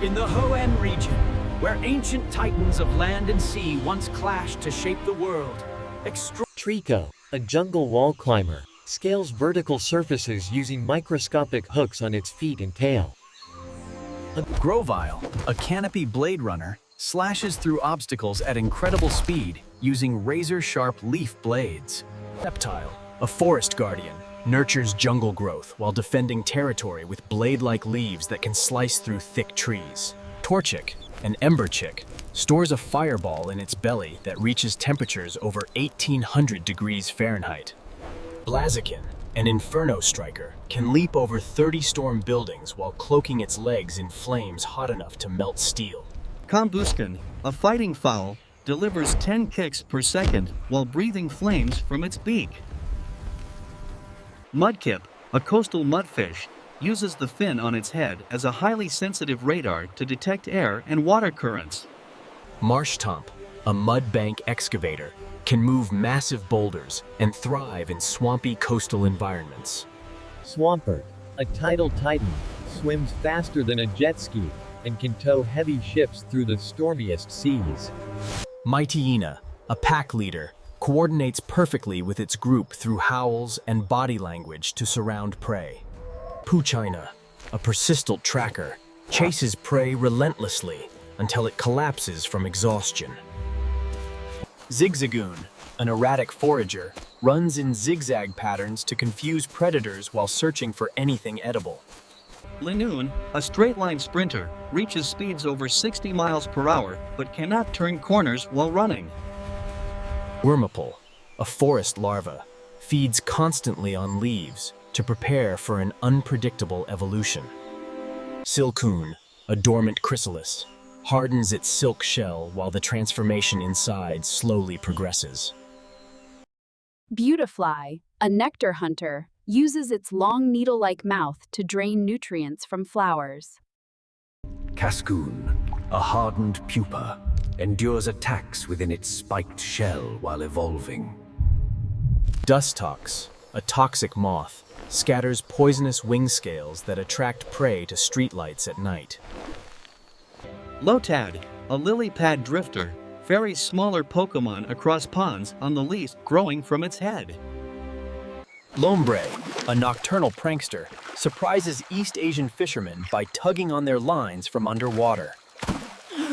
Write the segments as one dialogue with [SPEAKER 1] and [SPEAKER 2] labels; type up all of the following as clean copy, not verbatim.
[SPEAKER 1] In the Hoenn region, where ancient titans of land and sea once clashed to shape the world,
[SPEAKER 2] Treecko, a jungle wall climber, scales vertical surfaces using microscopic hooks on its feet and tail.
[SPEAKER 1] Grovyle, a canopy blade runner, slashes through obstacles at incredible speed using razor-sharp leaf blades. Reptile, a forest guardian, nurtures jungle growth while defending territory with blade-like leaves that can slice through thick trees. Torchic, an ember chick, stores a fireball in its belly that reaches temperatures over 1800 degrees Fahrenheit. Blaziken, an inferno striker, can leap over 30 storm buildings while cloaking its legs in flames hot enough to melt steel.
[SPEAKER 3] Combusken, a fighting fowl, delivers 10 kicks per second while breathing flames from its beak. Mudkip, a coastal mudfish, uses the fin on its head as a highly sensitive radar to detect air and water currents.
[SPEAKER 1] Marshtomp, a mud bank excavator, can move massive boulders and thrive in swampy coastal environments.
[SPEAKER 2] Swampert, a tidal titan, swims faster than a jet ski and can tow heavy ships through the stormiest seas.
[SPEAKER 1] Mightyena, a pack leader, coordinates perfectly with its group through howls and body language to surround prey. Poochyena, a persistent tracker, chases prey relentlessly until it collapses from exhaustion. Zigzagoon, an erratic forager, runs in zigzag patterns to confuse predators while searching for anything edible.
[SPEAKER 3] Linoon, a straight-line sprinter, reaches speeds over 60 miles per hour but cannot turn corners while running.
[SPEAKER 1] Wormapole, a forest larva, feeds constantly on leaves to prepare for an unpredictable evolution. Silcoon, a dormant chrysalis, hardens its silk shell while the transformation inside slowly progresses.
[SPEAKER 4] Beautifly, a nectar hunter, uses its long needle-like mouth to drain nutrients from flowers.
[SPEAKER 5] Cascoon, a hardened pupa, endures attacks within its spiked shell while evolving.
[SPEAKER 1] Dustox, a toxic moth, scatters poisonous wing scales that attract prey to streetlights at night.
[SPEAKER 3] Lotad, a lily pad drifter, ferries smaller Pokémon across ponds on the leaf growing from its head.
[SPEAKER 1] Lombre, a nocturnal prankster, surprises East Asian fishermen by tugging on their lines from underwater.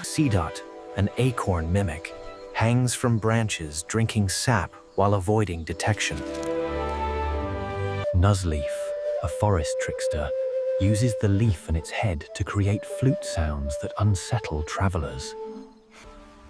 [SPEAKER 5] Seedot, an acorn mimic, hangs from branches drinking sap while avoiding detection. Nuzleaf, a forest trickster, uses the leaf in its head to create flute sounds that unsettle travelers.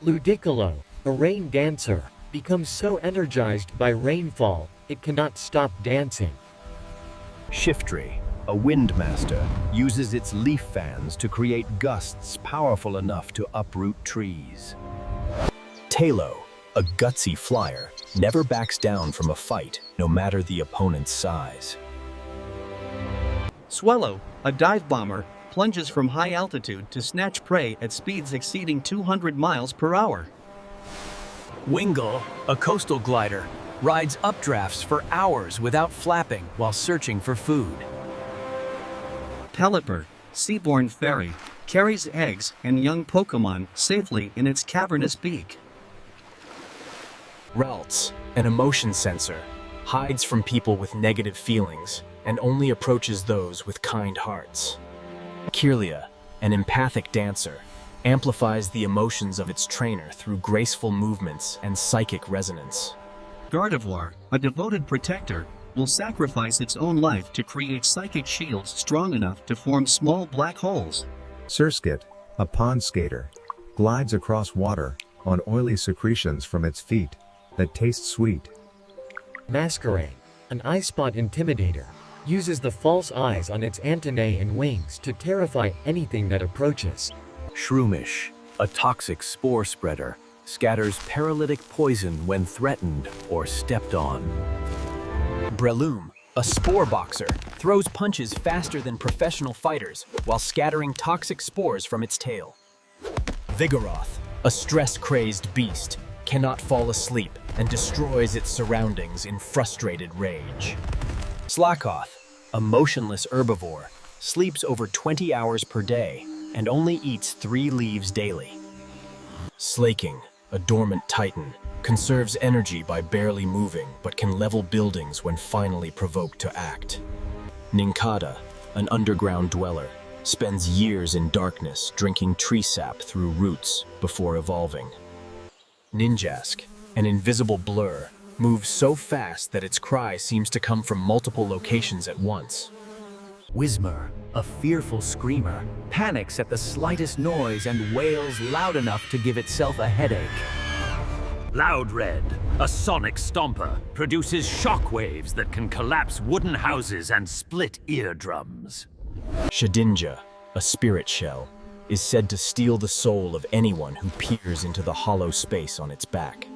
[SPEAKER 2] Ludicolo, a rain dancer, becomes so energized by rainfall, it cannot stop dancing.
[SPEAKER 6] Shiftry, a windmaster, uses its leaf fans to create gusts powerful enough to uproot trees.
[SPEAKER 1] Talo, a gutsy flyer, never backs down from a fight, no matter the opponent's size.
[SPEAKER 3] Swallow, a dive bomber, plunges from high altitude to snatch prey at speeds exceeding 200 miles per hour.
[SPEAKER 1] Wingull, a coastal glider, rides updrafts for hours without flapping while searching for food.
[SPEAKER 3] Pelipper, seaborne fairy, carries eggs and young Pokémon safely in its cavernous beak.
[SPEAKER 1] Ralts, an emotion sensor, hides from people with negative feelings and only approaches those with kind hearts. Kirlia, an empathic dancer, amplifies the emotions of its trainer through graceful movements and psychic resonance.
[SPEAKER 3] Gardevoir, a devoted protector, will sacrifice its own life to create psychic shields strong enough to form small black holes.
[SPEAKER 7] Surskit, a pond skater, glides across water on oily secretions from its feet that taste sweet.
[SPEAKER 2] Masquerain, an eye spot intimidator, uses the false eyes on its antennae and wings to terrify anything that approaches.
[SPEAKER 6] Shroomish, a toxic spore spreader, scatters paralytic poison when threatened or stepped on.
[SPEAKER 1] Breloom, a spore boxer, throws punches faster than professional fighters while scattering toxic spores from its tail. Vigoroth, a stress-crazed beast, cannot fall asleep and destroys its surroundings in frustrated rage. Slakoth, a motionless herbivore, sleeps over 20 hours per day, and only eats 3 leaves daily. Slaking, a dormant titan, conserves energy by barely moving but can level buildings when finally provoked to act. Nincada, an underground dweller, spends years in darkness drinking tree sap through roots before evolving. Ninjask, an invisible blur, moves so fast that its cry seems to come from multiple locations at once.
[SPEAKER 5] Whismur, a fearful screamer, panics at the slightest noise and wails loud enough to give itself a headache. Loudred, a sonic stomper, produces shockwaves that can collapse wooden houses and split eardrums.
[SPEAKER 1] Shedinja, a spirit shell, is said to steal the soul of anyone who peers into the hollow space on its back.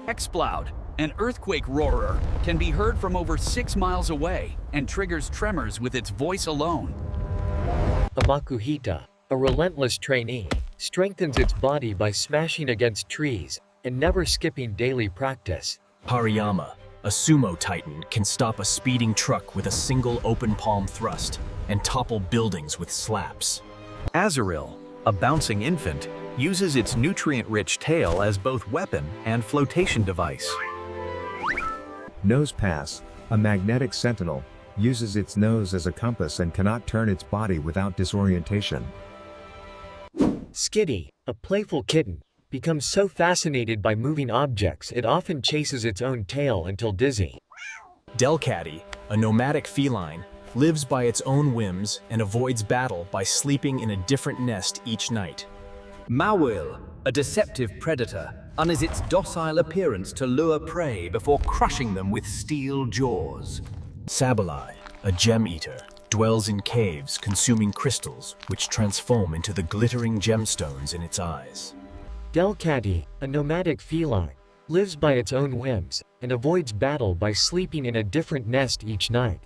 [SPEAKER 8] Exploud, an earthquake roarer, can be heard from over 6 miles away and triggers tremors with its voice alone.
[SPEAKER 2] A Makuhita, a relentless trainee, strengthens its body by smashing against trees and never skipping daily practice.
[SPEAKER 1] Hariyama, a sumo titan, can stop a speeding truck with a single open palm thrust and topple buildings with slaps.
[SPEAKER 6] Azurill, a bouncing infant, uses its nutrient-rich tail as both weapon and flotation device.
[SPEAKER 7] Nosepass, a magnetic sentinel, uses its nose as a compass and cannot turn its body without disorientation.
[SPEAKER 2] Skitty, a playful kitten, becomes so fascinated by moving objects it often chases its own tail until dizzy.
[SPEAKER 1] Delcatty, a nomadic feline, lives by its own whims and avoids battle by sleeping in a different nest each night.
[SPEAKER 5] Mawil, a deceptive predator, uses its docile appearance to lure prey before crushing them with steel jaws.
[SPEAKER 1] Sableye, a gem eater, dwells in caves consuming crystals which transform into the glittering gemstones in its eyes.
[SPEAKER 2] Delcatty, a nomadic feline, lives by its own whims and avoids battle by sleeping in a different nest each night.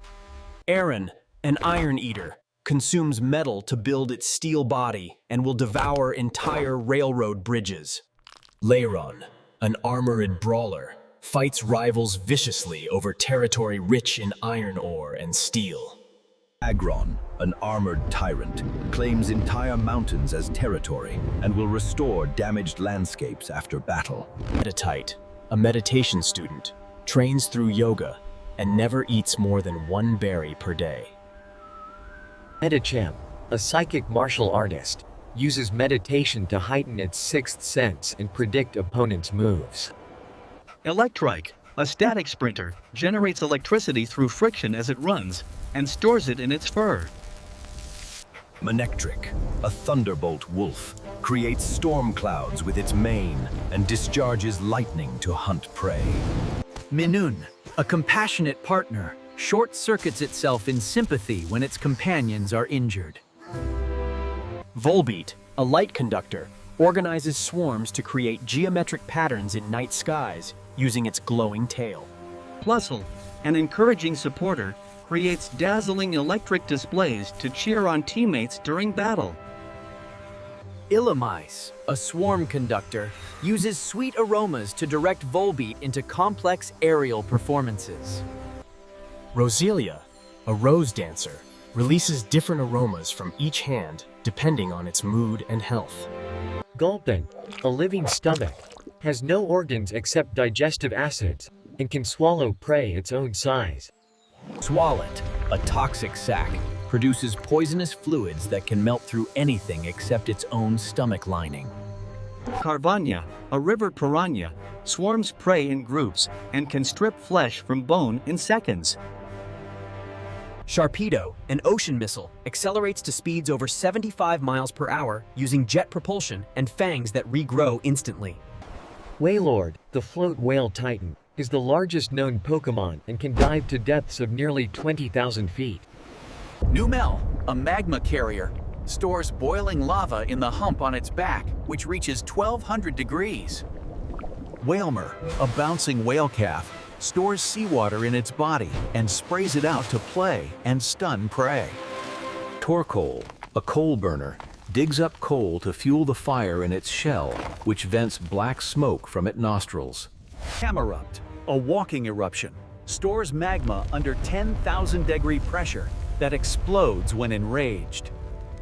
[SPEAKER 1] Aaron, an iron eater, consumes metal to build its steel body and will devour entire railroad bridges. Leiron, an armored brawler, fights rivals viciously over territory rich in iron ore and steel.
[SPEAKER 6] Agron, an armored tyrant, claims entire mountains as territory and will restore damaged landscapes after battle.
[SPEAKER 1] Metatite, a meditation student, trains through yoga and never eats more than 1 berry per day.
[SPEAKER 2] Metachamp, a psychic martial artist, uses meditation to heighten its 6th sense and predict opponents' moves.
[SPEAKER 3] Electrike, a static sprinter, generates electricity through friction as it runs and stores it in its fur.
[SPEAKER 6] Manectric, a thunderbolt wolf, creates storm clouds with its mane and discharges lightning to hunt prey.
[SPEAKER 8] Minun, a compassionate partner, short-circuits itself in sympathy when its companions are injured.
[SPEAKER 1] Volbeat, a light conductor, organizes swarms to create geometric patterns in night skies using its glowing tail.
[SPEAKER 3] Plusle, an encouraging supporter, creates dazzling electric displays to cheer on teammates during battle.
[SPEAKER 8] Illimice, a swarm conductor, uses sweet aromas to direct Volbeat into complex aerial performances.
[SPEAKER 1] Roselia, a rose dancer, releases different aromas from each hand depending on its mood and health.
[SPEAKER 2] Gulpin, a living stomach, has no organs except digestive acids and can swallow prey its own size.
[SPEAKER 6] Swallet, a toxic sac, produces poisonous fluids that can melt through anything except its own stomach lining.
[SPEAKER 3] Carvania, a river piranha, swarms prey in groups and can strip flesh from bone in seconds.
[SPEAKER 8] Sharpedo, an ocean missile, accelerates to speeds over 75 miles per hour using jet propulsion and fangs that regrow instantly.
[SPEAKER 2] Wailord, the float whale titan, is the largest known Pokémon and can dive to depths of nearly 20,000 feet.
[SPEAKER 8] Numel, a magma carrier, stores boiling lava in the hump on its back, which reaches 1,200 degrees.
[SPEAKER 6] Whalmer, a bouncing whale calf, stores seawater in its body and sprays it out to play and stun prey. Torkoal, a coal burner, digs up coal to fuel the fire in its shell, which vents black smoke from its nostrils.
[SPEAKER 8] Camerupt, a walking eruption, stores magma under 10,000 degree pressure that explodes when enraged.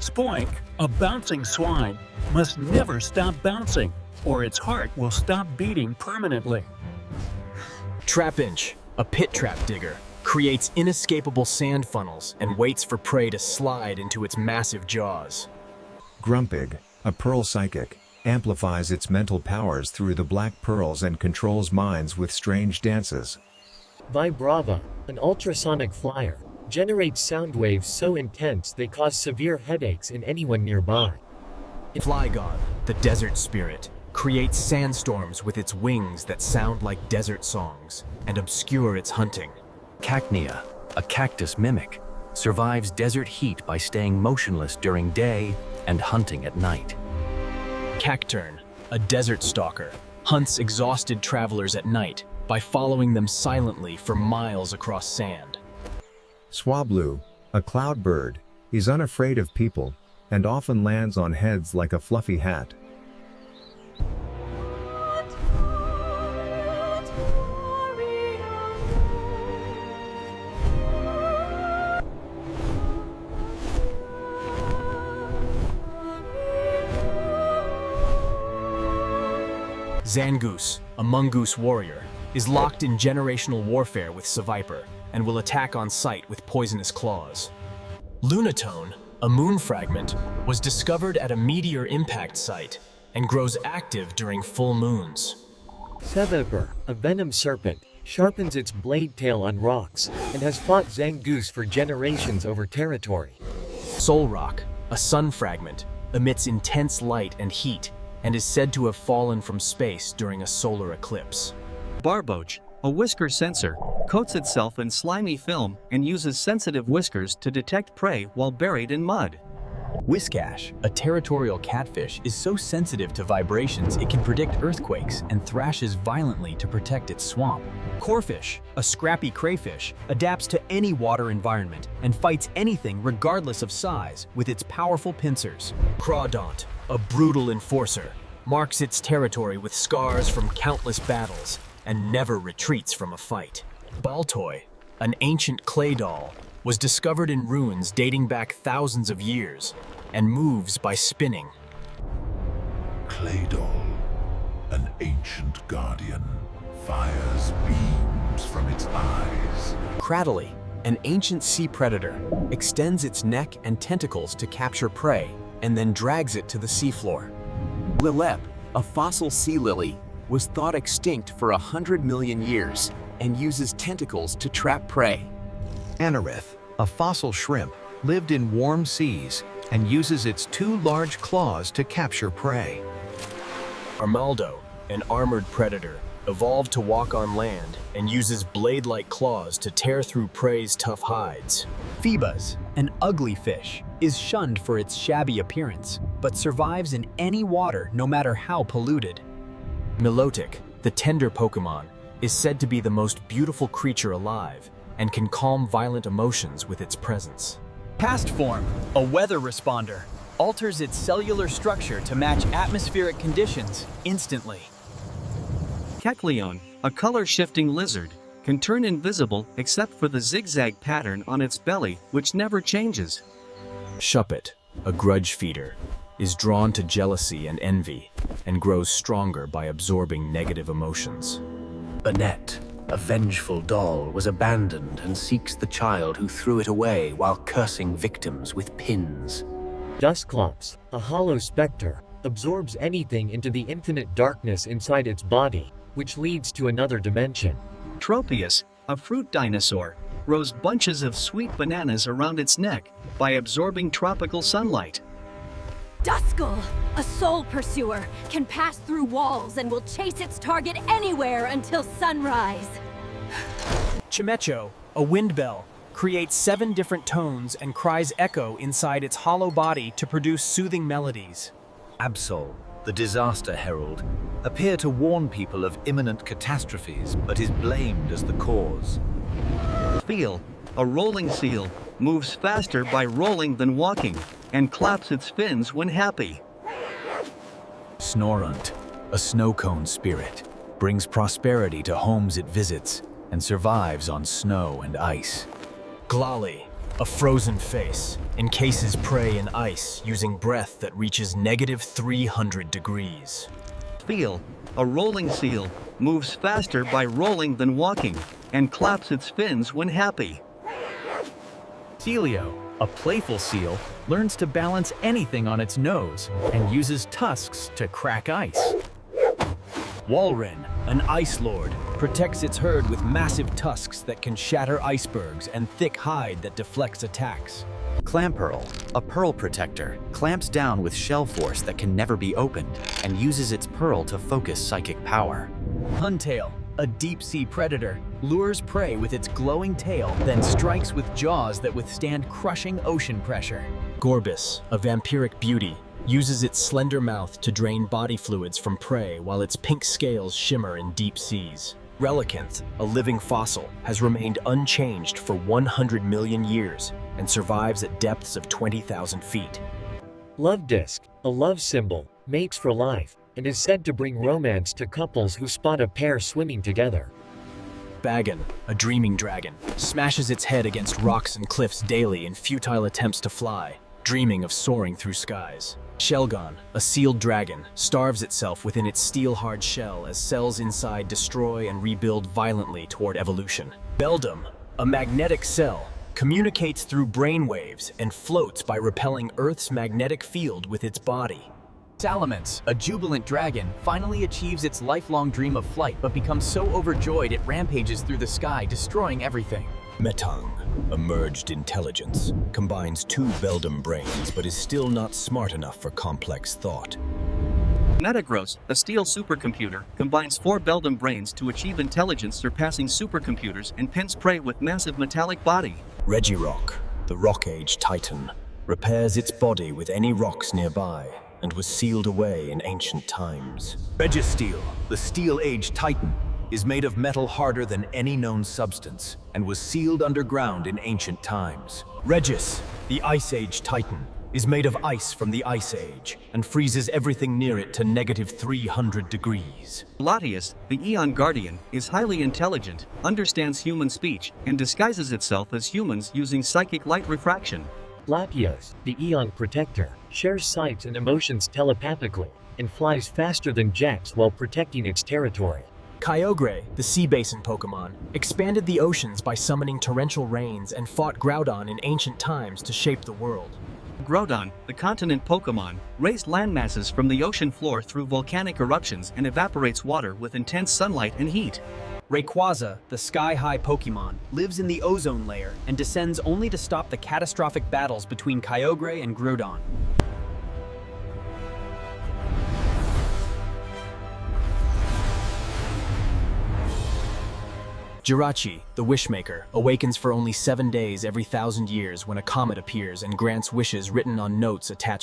[SPEAKER 9] Spoink, a bouncing swine, must never stop bouncing, or its heart will stop beating permanently.
[SPEAKER 1] Trapinch, a pit trap digger, creates inescapable sand funnels and waits for prey to slide into its massive jaws.
[SPEAKER 7] Grumpig, a pearl psychic, amplifies its mental powers through the black pearls and controls minds with strange dances.
[SPEAKER 2] Vibrava, an ultrasonic flyer, generates sound waves so intense they cause severe headaches in anyone nearby.
[SPEAKER 1] Flygon, the desert spirit, creates sandstorms with its wings that sound like desert songs and obscure its hunting.
[SPEAKER 5] Cacnea, a cactus mimic, survives desert heat by staying motionless during day and hunting at night.
[SPEAKER 1] Cacturn, a desert stalker, hunts exhausted travelers at night by following them silently for miles across sand.
[SPEAKER 7] Swablu, a cloud bird, is unafraid of people and often lands on heads like a fluffy hat.
[SPEAKER 1] Zangoose, a mongoose warrior, is locked in generational warfare with Seviper and will attack on sight with poisonous claws. Lunatone, a moon fragment, was discovered at a meteor impact site and grows active during full moons.
[SPEAKER 2] Seviper, a venom serpent, sharpens its blade tail on rocks and has fought Zangoose for generations over territory.
[SPEAKER 1] Solrock, a sun fragment, emits intense light and heat and is said to have fallen from space during a solar eclipse.
[SPEAKER 3] Barboach, a whisker sensor, coats itself in slimy film and uses sensitive whiskers to detect prey while buried in mud.
[SPEAKER 1] Whiskash, a territorial catfish, is so sensitive to vibrations it can predict earthquakes and thrashes violently to protect its swamp. Corefish, a scrappy crayfish, adapts to any water environment and fights anything regardless of size with its powerful pincers. Crawdaunt, a brutal enforcer, marks its territory with scars from countless battles and never retreats from a fight. Baltoy, an ancient clay doll, was discovered in ruins dating back thousands of years and moves by spinning.
[SPEAKER 10] Clay doll, an ancient guardian, fires beams from its eyes.
[SPEAKER 1] Cradily, an ancient sea predator, extends its neck and tentacles to capture prey and then drags it to the seafloor. Lilep, a fossil sea lily, was thought extinct for 100 million years and uses tentacles to trap prey.
[SPEAKER 6] Anorith, a fossil shrimp, lived in warm seas and uses its two large claws to capture prey.
[SPEAKER 1] Armaldo, an armored predator, evolved to walk on land and uses blade-like claws to tear through prey's tough hides. Phoebus, an ugly fish, is shunned for its shabby appearance, but survives in any water no matter how polluted. Milotic, the tender Pokémon, is said to be the most beautiful creature alive and can calm violent emotions with its presence. Past form, a weather responder, alters its cellular structure to match atmospheric conditions instantly.
[SPEAKER 3] Kecleon, a color-shifting lizard, can turn invisible except for the zigzag pattern on its belly, which never changes.
[SPEAKER 1] Shuppet, a grudge feeder, is drawn to jealousy and envy and grows stronger by absorbing negative emotions.
[SPEAKER 5] Annette, a vengeful doll, was abandoned and seeks the child who threw it away while cursing victims with pins.
[SPEAKER 2] Dusclops, a hollow specter, absorbs anything into the infinite darkness inside its body, which leads to another dimension.
[SPEAKER 3] Tropius, a fruit dinosaur, grows bunches of sweet bananas around its neck by absorbing tropical sunlight.
[SPEAKER 11] Duskull, a soul pursuer, can pass through walls and will chase its target anywhere until sunrise.
[SPEAKER 1] Chimecho, a wind bell, creates 7 different tones and cries echo inside its hollow body to produce soothing melodies.
[SPEAKER 6] Absol, the disaster herald, appear to warn people of imminent catastrophes but is blamed as the cause.
[SPEAKER 3] Feel, a rolling seal, moves faster by rolling than walking, and claps its fins when happy.
[SPEAKER 6] Snorunt, a snow cone spirit, brings prosperity to homes it visits and survives on snow and ice.
[SPEAKER 1] Glali, a frozen face, encases prey in ice using breath that reaches -300 degrees.
[SPEAKER 3] Feel, a rolling seal, moves faster by rolling than walking, and claps its fins when happy.
[SPEAKER 1] Celio, a playful seal, learns to balance anything on its nose and uses tusks to crack ice. Walren, an ice lord, protects its herd with massive tusks that can shatter icebergs and thick hide that deflects attacks.
[SPEAKER 8] Clamperl, a pearl protector, clamps down with shell force that can never be opened and uses its pearl to focus psychic power.
[SPEAKER 1] Huntail, a deep-sea predator, lures prey with its glowing tail, then strikes with jaws that withstand crushing ocean pressure. Gorbis, a vampiric beauty, uses its slender mouth to drain body fluids from prey while its pink scales shimmer in deep seas. Relicanth, a living fossil, has remained unchanged for 100 million years and survives at depths of 20,000 feet.
[SPEAKER 2] Love disc, a love symbol, mates for life, and is said to bring romance to couples who spot a pair swimming together.
[SPEAKER 1] Bagon, a dreaming dragon, smashes its head against rocks and cliffs daily in futile attempts to fly, dreaming of soaring through skies. Shelgon, a sealed dragon, starves itself within its steel-hard shell as cells inside destroy and rebuild violently toward evolution. Beldum, a magnetic cell, communicates through brainwaves and floats by repelling Earth's magnetic field with its body.
[SPEAKER 8] Salamence, a jubilant dragon, finally achieves its lifelong dream of flight but becomes so overjoyed it rampages through the sky, destroying everything.
[SPEAKER 6] Metang, a merged intelligence, combines 2 Beldum brains but is still not smart enough for complex thought.
[SPEAKER 3] Metagross, a steel supercomputer, combines 4 Beldum brains to achieve intelligence surpassing supercomputers and pins prey with massive metallic body.
[SPEAKER 6] Regirock, the Rock Age Titan, repairs its body with any rocks nearby and was sealed away in ancient times. Registeel, the Steel Age Titan, is made of metal harder than any known substance and was sealed underground in ancient times. Regice, the Ice Age Titan, is made of ice from the Ice Age and freezes everything near it to -300 degrees.
[SPEAKER 3] Latias, the Eon Guardian, is highly intelligent, understands human speech, and disguises itself as humans using psychic light refraction.
[SPEAKER 2] Latios, the Eon Protector, shares sights and emotions telepathically, and flies faster than jets while protecting its territory.
[SPEAKER 1] Kyogre, the sea basin Pokémon, expanded the oceans by summoning torrential rains and fought Groudon in ancient times to shape the world.
[SPEAKER 3] Groudon, the continent Pokémon, raised landmasses from the ocean floor through volcanic eruptions and evaporates water with intense sunlight and heat.
[SPEAKER 8] Rayquaza, the sky-high Pokémon, lives in the ozone layer and descends only to stop the catastrophic battles between Kyogre and Groudon.
[SPEAKER 1] Jirachi, the Wishmaker, awakens for only 7 days every 1,000 years when a comet appears and grants wishes written on notes attached